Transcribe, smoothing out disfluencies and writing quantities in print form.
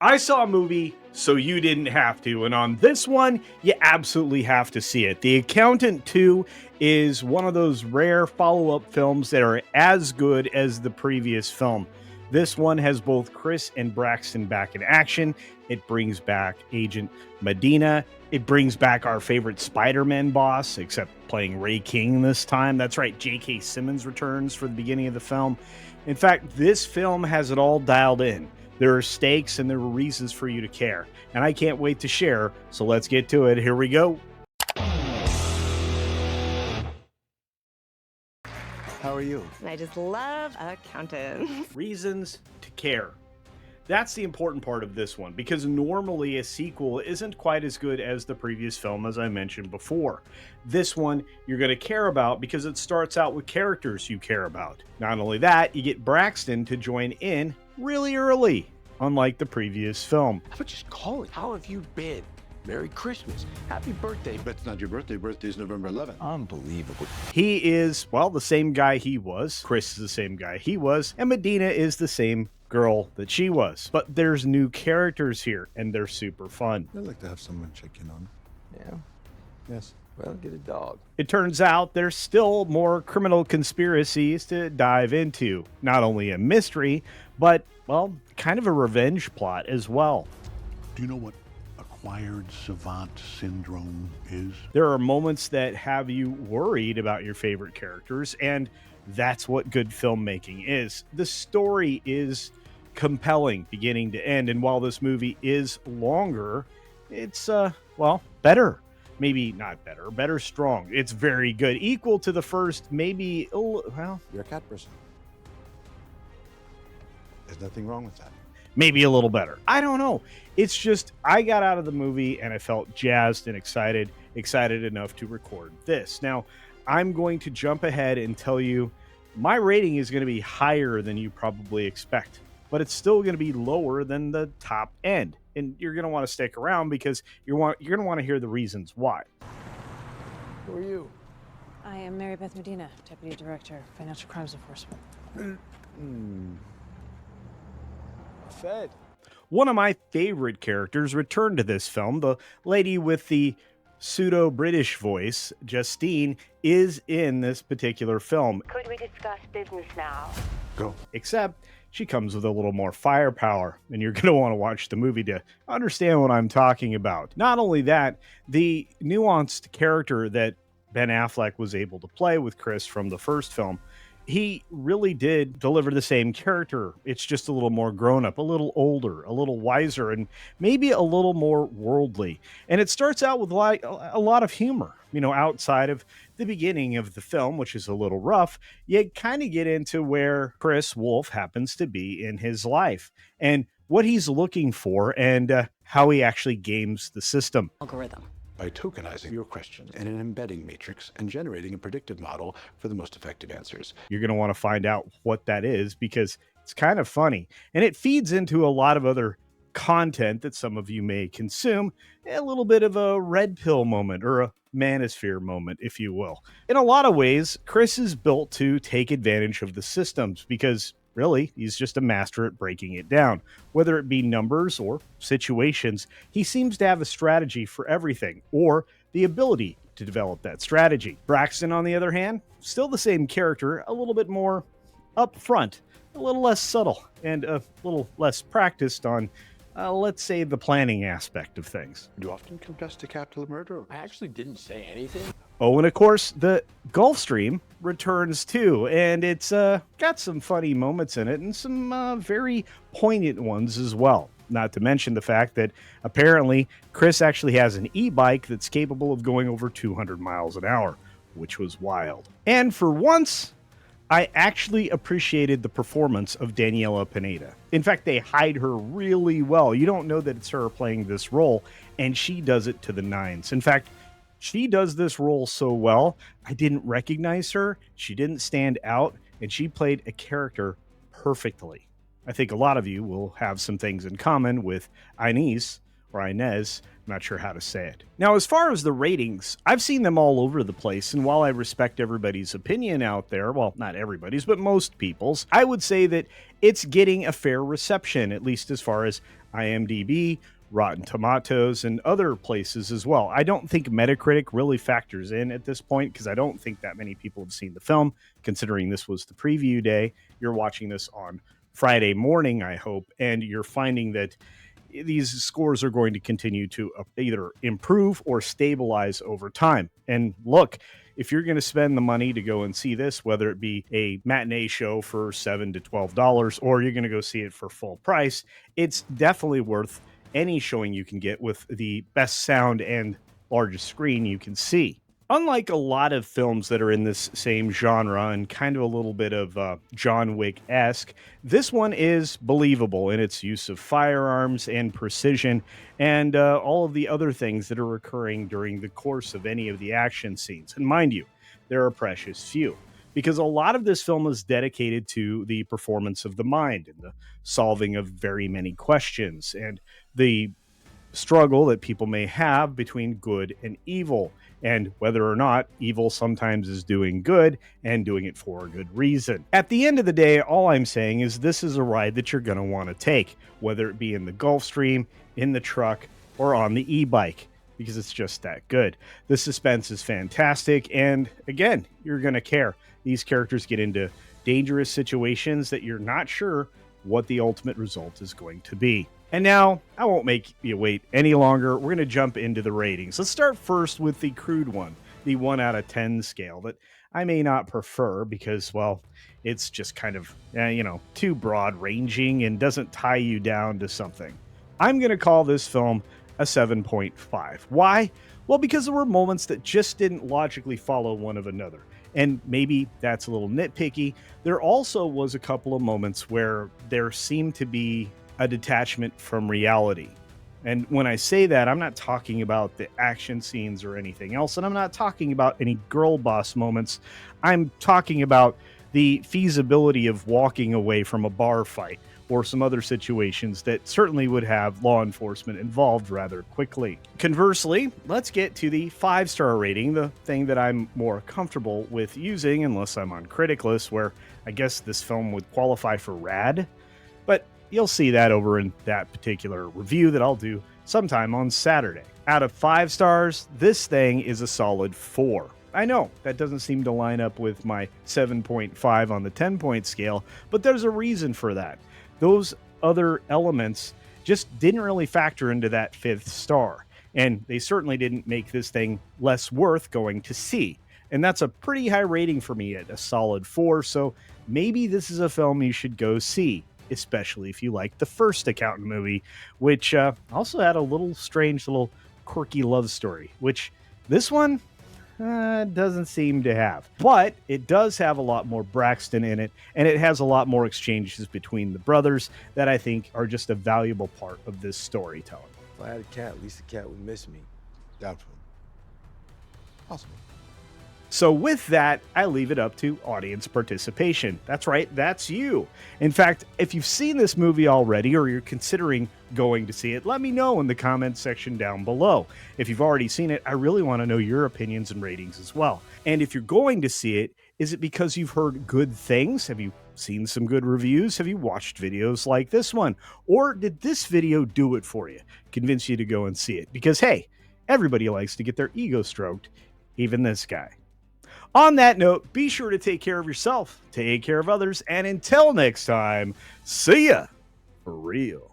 I saw a movie, so you didn't have to. And on this one, you absolutely have to see it. The Accountant 2 is one of those rare follow up films that are as good as the previous film. This one has both Chris and Braxton back in action. It brings back Agent Medina. It brings back our favorite Spider Man boss, except playing Ray King this time. That's right, J.K. Simmons returns for the beginning of the film. In fact, this film has it all dialed in. There are stakes and there are reasons for you to care. And I can't wait to share, so let's get to it. Here we go. How are you? I just love accountants. Reasons to care. That's the important part of this one, because normally a sequel isn't quite as good as the previous film, as I mentioned before. This one you're going to care about because it starts out with characters you care about. Not only that, you get Braxton to join in really early, unlike the previous film. How about just call it? How have you been? Merry Christmas. Happy birthday. But it's not your birthday. Birthday's November 11th. Unbelievable. He is, well, the same guy he was. Chris is the same guy he was. And Medina is the same girl that she was. But there's new characters here, and they're super fun. I'd like to have someone check in on. Yeah? Yes. Well, get a dog. It turns out there's still more criminal conspiracies to dive into. Not only a mystery, but, well, kind of a revenge plot as well. Do you know what acquired savant syndrome is? There are moments that have you worried about your favorite characters, and that's what good filmmaking is. The story is compelling beginning to end, and while this movie is longer, it's, well, better. Maybe not better, better strong. It's very good. Equal to the first, maybe, well, You're a cat person. There's nothing wrong with that. maybe a little better. I don't know. It's just, I got out of the movie and I felt jazzed and excited enough to record this. Now, I'm going to jump ahead and tell you my rating is going to be higher than you probably expect, but it's still going to be lower than the top end. And you're going to want to stick around because you're going to want to hear the reasons why. Who are you? I am Mary Beth Medina, Deputy Director, Financial Crimes Enforcement. Fed. One of my favorite characters returned to this film. The lady with the pseudo-British voice, Justine, is in this particular film. Could we discuss business now? Go. Except she comes with a little more firepower, and you're going to want to watch the movie to understand what I'm talking about. Not only that, the nuanced character that Ben Affleck was able to play with Chris from the first film, he really did deliver the same character. It's just a little more grown up, a little older, a little wiser, and maybe a little more worldly. And it starts out with a lot of humor, you know, outside of the beginning of the film, which is a little rough. You kind of get into where Chris Wolf happens to be in his life and what he's looking for and how he actually games the system. Algorithm. By tokenizing your questions in an embedding matrix and generating a predictive model for the most effective answers. You're going to want to find out what that is because it's kind of funny. And it feeds into a lot of other content that some of you may consume. A little bit of a red pill moment or a manosphere moment, if you will. In a lot of ways, Chris is built to take advantage of the systems because really, he's just a master at breaking it down. Whether it be numbers or situations, he seems to have a strategy for everything, or the ability to develop that strategy. Braxton, on the other hand, still the same character, a little bit more upfront, a little less subtle, and a little less practiced on, let's say, the planning aspect of things. Do you often confess to capital murder? I actually didn't say anything. Oh, and of course, the Gulfstream returns too, and it's got some funny moments in it and some very poignant ones as well. Not to mention the fact that apparently Chris actually has an e-bike that's capable of going over 200 miles an hour, which was wild. And for once, I actually appreciated the performance of Daniela Pineda. In fact, they hide her really well. You don't know that it's her playing this role, and she does it to the nines. In fact, she does this role so well, I didn't recognize her, she didn't stand out, and she played a character perfectly. I think a lot of you will have some things in common with Inez, or Inez, I'm not sure how to say it. Now, as far as the ratings, I've seen them all over the place, and while I respect everybody's opinion out there, well, not everybody's, but most people's, I would say that it's getting a fair reception, at least as far as IMDb, Rotten Tomatoes, and other places as well. I don't think Metacritic really factors in at this point because I don't think that many people have seen the film, considering this was the preview day. You're watching this on Friday morning, I hope, and you're finding that these scores are going to continue to either improve or stabilize over time. And look, if you're going to spend the money to go and see this, whether it be a matinee show for $7 to $12 or you're going to go see it for full price, it's definitely worth any showing you can get with the best sound and largest screen you can see. Unlike a lot of films that are in this same genre and kind of a little bit of John Wick-esque, this one is believable in its use of firearms and precision and all of the other things that are occurring during the course of any of the action scenes. And mind you, there are precious few, because a lot of this film is dedicated to the performance of the mind and the solving of very many questions and the struggle that people may have between good and evil, and whether or not evil sometimes is doing good and doing it for a good reason. At the end of the day, all I'm saying is this is a ride that you're going to want to take, whether it be in the Gulfstream, in the truck, or on the e-bike, because it's just that good. The suspense is fantastic, and again, you're going to care. These characters get into dangerous situations that you're not sure what the ultimate result is going to be. And now, I won't make you wait any longer. We're going to jump into the ratings. Let's start first with the crude one, the 1 out of 10 scale that I may not prefer because, well, it's just kind of, too broad ranging and doesn't tie you down to something. I'm going to call this film a 7.5. Why? Well, because there were moments that just didn't logically follow one of another. And maybe that's a little nitpicky. There also was a couple of moments where there seemed to be a detachment from reality. And when I say that, I'm not talking about the action scenes or anything else, and I'm not talking about any girl boss moments. I'm talking about the feasibility of walking away from a bar fight or some other situations that certainly would have law enforcement involved rather quickly. Conversely, let's get to the 5-star rating, the thing that I'm more comfortable with using, unless I'm on Critic List, where I guess this film would qualify for rad. But you'll see that over in that particular review that I'll do sometime on Saturday. Out of 5 stars, this thing is a solid 4. I know that doesn't seem to line up with my 7.5 on the 10-point scale, but there's a reason for that. Those other elements just didn't really factor into that 5th star, and they certainly didn't make this thing less worth going to see. And that's a pretty high rating for me at a solid 4, so maybe this is a film you should go see, especially if you like the first Accountant movie, which also had a little strange, little quirky love story, which this one doesn't seem to have. But it does have a lot more Braxton in it, and it has a lot more exchanges between the brothers that I think are just a valuable part of this storytelling. If I had a cat, at least the cat would miss me. Doubtful. Possible. So with that, I leave it up to audience participation. That's right, that's you. In fact, if you've seen this movie already or you're considering going to see it, let me know in the comments section down below. If you've already seen it, I really want to know your opinions and ratings as well. And if you're going to see it, is it because you've heard good things? Have you seen some good reviews? Have you watched videos like this one? Or did this video do it for you? Convince you to go and see it? Because hey, everybody likes to get their ego stroked, even this guy. On that note, be sure to take care of yourself, take care of others, and until next time, see ya for real.